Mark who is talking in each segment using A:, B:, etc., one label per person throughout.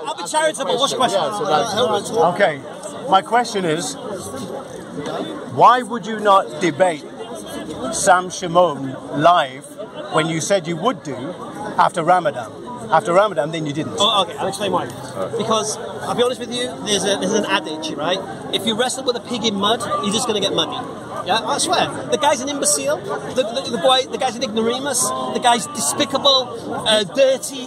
A: I'll be charitable. What's your question?
B: Okay. My question is, why would you not debate Sam Shamoun live when you said you would do after Ramadan? After Ramadan, then you didn't.
A: Oh, okay, I'll explain why. Because, I'll be honest with you, there's an adage, right? If you wrestle with a pig in mud, you're just going to get muddy. Yeah, I swear. The guy's an imbecile. The guy's an ignoramus. The guy's despicable, dirty.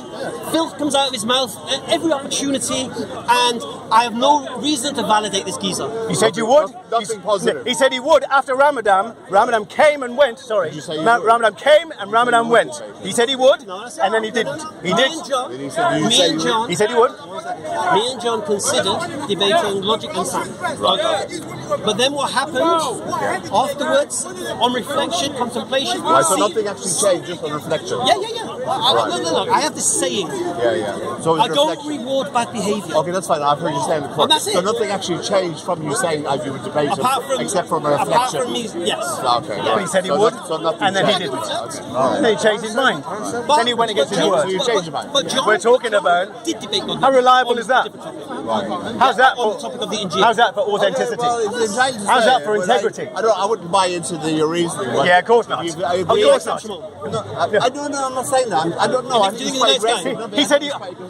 A: Filth comes out of his mouth at every opportunity, and I have no reason to validate this geezer.
B: You said you would?
C: Nothing positive.
B: He said he would after Ramadan. Ramadan came and went. Sorry. Ramadan came and Ramadan went. He said he would, and then he didn't. He did.
A: John,
B: he said he would.
A: Me and John considered debating Logic and Sam. Okay. But then what happened afterwards, on reflection, contemplation...
C: So nothing actually changed, just on reflection?
A: Yeah. No. I have this saying.
C: Yeah. So
A: I don't reward bad behaviour.
C: Okay, that's fine. I've heard you saying it before.
A: And that's it.
C: So nothing actually changed from you saying you would debate him, except from a reflection?
A: Apart from me, yes.
C: Okay.
B: But he said he would, and then he didn't. And then he changed his mind. Then he went against his word.
C: So you changed your mind?
A: But John
B: We're talking about...
A: did debate on
B: How reliable is that? How's that
A: on the topic of the Injil?
B: How's that for authenticity? How's that for integrity?
C: I wouldn't buy into your reasoning.
B: Yeah, of course not. Of course not.
C: I don't know. I'm not saying that. I don't know.
B: He said,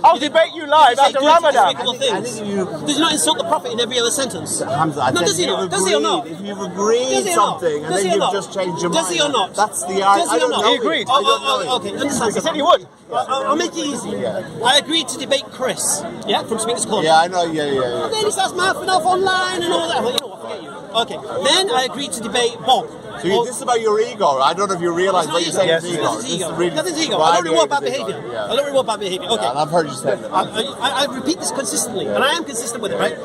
B: I'll debate you live after Ramadan.
A: Does he not insult the Prophet in every other sentence?
C: Hamza,
A: No, does he not? Does he or not?
C: If you've agreed something and then you've just changed your mind.
A: Does he or not?
C: That's the argument.
A: Does he or not?
B: He agreed.
A: Okay, understand.
B: He said he would.
A: I'll make it easy. I agreed to debate Chris, from Speaker's Corner.
C: Yeah, I know, yeah.
A: And then he starts mouthing off online and all that. Well, you know what, forget you. Okay, then I agreed to debate Bob.
C: So this is about your ego. I don't know if you realise what you're saying is ego.
A: Nothing's ego. I don't reward bad behaviour. I don't reward bad behaviour. Okay.
C: And I've heard you say that.
A: I repeat this consistently, and I am consistent with it, right?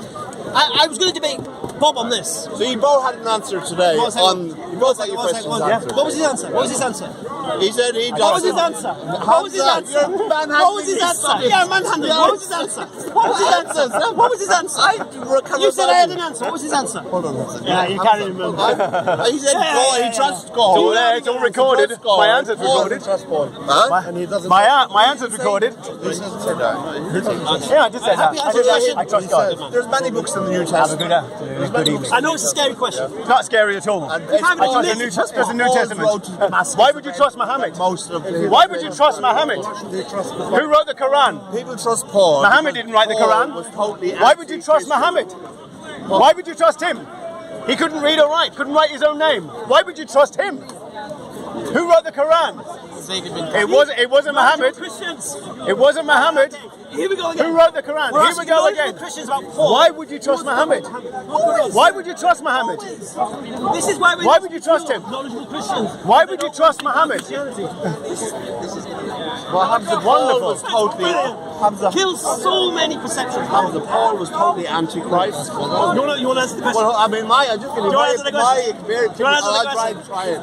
A: I was going to debate Bob on this.
C: So you both had an answer today on... You both had your questions answered.
A: What was his answer? What was his answer?
C: He said he does.
A: What was his answer? What was his answer? What was his answer? Yeah, manhandling. What was his answer? What was his answer? What was his answer? You said I had an answer. What was his answer?
C: Hold on.
B: Yeah, you can't remember.
C: He said he trusts God.
B: It's all recorded. My answer's recorded. My answer's recorded. Yeah, I just said that. I trust God.
C: There's many books in the New Testament.
B: Good evening.
A: I know it's a scary question.
B: It's not scary at all. I trust the New Testament. Why would you trust Muhammad? Why would you trust Muhammad? Who wrote the Quran?
C: People trust Paul.
B: Muhammad didn't write the Quran. Why would you trust Muhammad? Why would you trust him? He couldn't read or write, couldn't write his own name. Why would you trust him? Who wrote the Quran? It wasn't Muhammad. It wasn't Muhammad.
A: Here we go again.
B: Who wrote the Quran? Here we go again. Why would you trust Muhammad? Why would you trust Muhammad?
A: This is why
B: Why would you trust him?
A: knowledgeable Christians.
B: Why would you trust Muhammad?
C: Well, Hamza, Paul was totally...
A: Kills so many perceptions.
C: Hamza, Paul was totally anti-Christ.
A: You want to answer the question?
C: Well, I mean, I'm just going to my experience.
A: I'll
C: try it.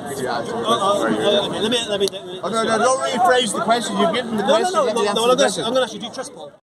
A: Okay, let me.
C: No, don't rephrase the question. You've given the question.
A: No, I'm going to ask you, do you trust Paul?